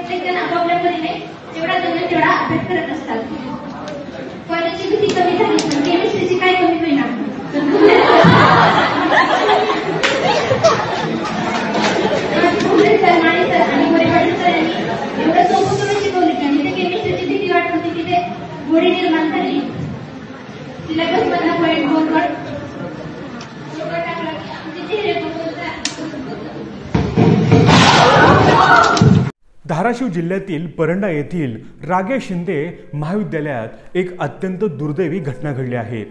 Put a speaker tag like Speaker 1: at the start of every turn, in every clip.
Speaker 1: प्रत्येक जण आपापल्या परीने जेवढा जमेल तेवढा अभ्यास करत असतात. कॉलेजची भीती कमी झाली पण केमिस्ट्रीची काय कमी होईना. सर माळी सर आणि गोरेपाटील सर यांनी एवढं सोपं करून शिकवले की आणि ते केमिस्ट्रीची भीती वाटत होती की ते गोडी निर्माण झाली. सिलेबस मधला पॉईंट बोलकर टाकला की आमचे चेहरे बघून
Speaker 2: धाराशिव जिल्ह्यातील परंडा येथील रागे शिंदे महाविद्यालयात एक अत्यंत दुर्दैवी घटना घडली आहे.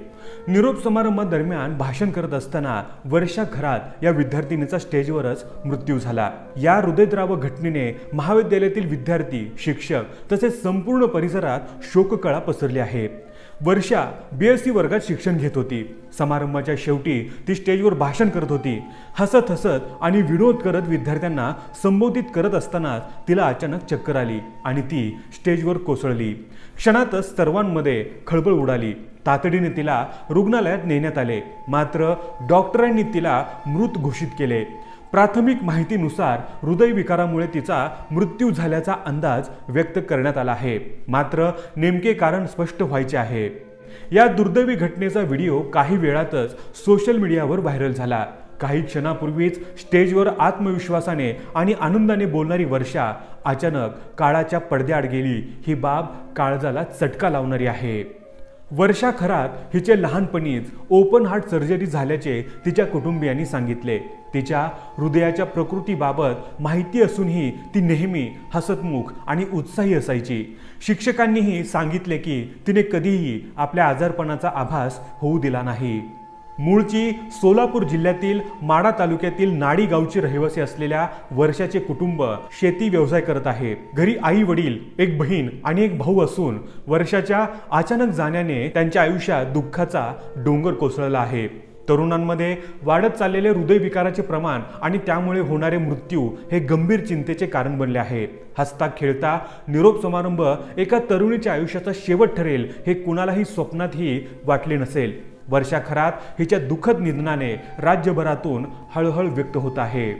Speaker 2: निरोप समारंभादरम्यान भाषण करत असताना वर्षा खरात या विद्यार्थिनीचा स्टेजवरच मृत्यू झाला. या हृदयद्रावक घटनेने महाविद्यालयातील विद्यार्थी, शिक्षक तसेच संपूर्ण परिसरात शोककळा पसरली आहे. वर्षा BSc वर्गात शिक्षण घेत होती. समारंभाच्या शेवटी ती स्टेजवर भाषण करत होती. हसत हसत आणि विनोद करत विद्यार्थ्यांना संबोधित करत असताना तिला अचानक चक्कर आली आणि ती स्टेजवर कोसळली. क्षणातच सर्वांमध्ये खळबळ उडाली. तातडीने तिला रुग्णालयात नेण्यात आले, मात्र डॉक्टरांनी तिला मृत घोषित केले. प्राथमिक माहितीनुसार हृदयविकारामुळे तिचा मृत्यू झाल्याचा अंदाज व्यक्त करण्यात आला आहे, मात्र नेमके कारण स्पष्ट व्हायचे आहे. या दुर्दैवी घटनेचा व्हिडिओ काही वेळातच सोशल मीडियावर व्हायरल झाला. काही क्षणापूर्वीच स्टेजवर आत्मविश्वासाने आणि आनंदाने बोलणारी वर्षा अचानक काळाच्या पडद्याआड गेली. ही बाब काळजाला चटका लावणारी आहे. वर्षा खरात हिचे लहानपणीच ओपन हार्ट सर्जरी झाल्याचे तिच्या कुटुंबियांनी सांगितले. तिच्या हृदयाच्या प्रकृतीबाबत माहिती असूनही ती नेहमी हसतमुख आणि उत्साही असायची. शिक्षकांनीही सांगितले की तिने कधीही आपल्या आजारपणाचा आभास होऊ दिला नाही. मूळची सोलापूर जिल्ह्यातील माढा तालुक्यातील नाडी गावची रहिवासी असलेल्या वर्षाचे कुटुंब शेती व्यवसाय करत आहे. घरी आई वडील, एक बहीण आणि एक भाऊ असून वर्षाच्या अचानक जाण्याने त्यांच्या आयुष्यात दुःखाचा डोंगर कोसळला आहे. तरुणांमध्ये वाढत चाललेले हृदयविकाराचे प्रमाण आणि त्यामुळे होणारे मृत्यू हे गंभीर चिंतेचे कारण बनले आहे. हसता खेळता निरोप समारंभ एका तरुणीच्या आयुष्याचा शेवट ठरेल हे कुणालाही स्वप्नातही वाटले नसेल. वर्षा खरात हिच्या दुःखद निधनाने राज्यभरातून हळहळ व्यक्त होत आहे.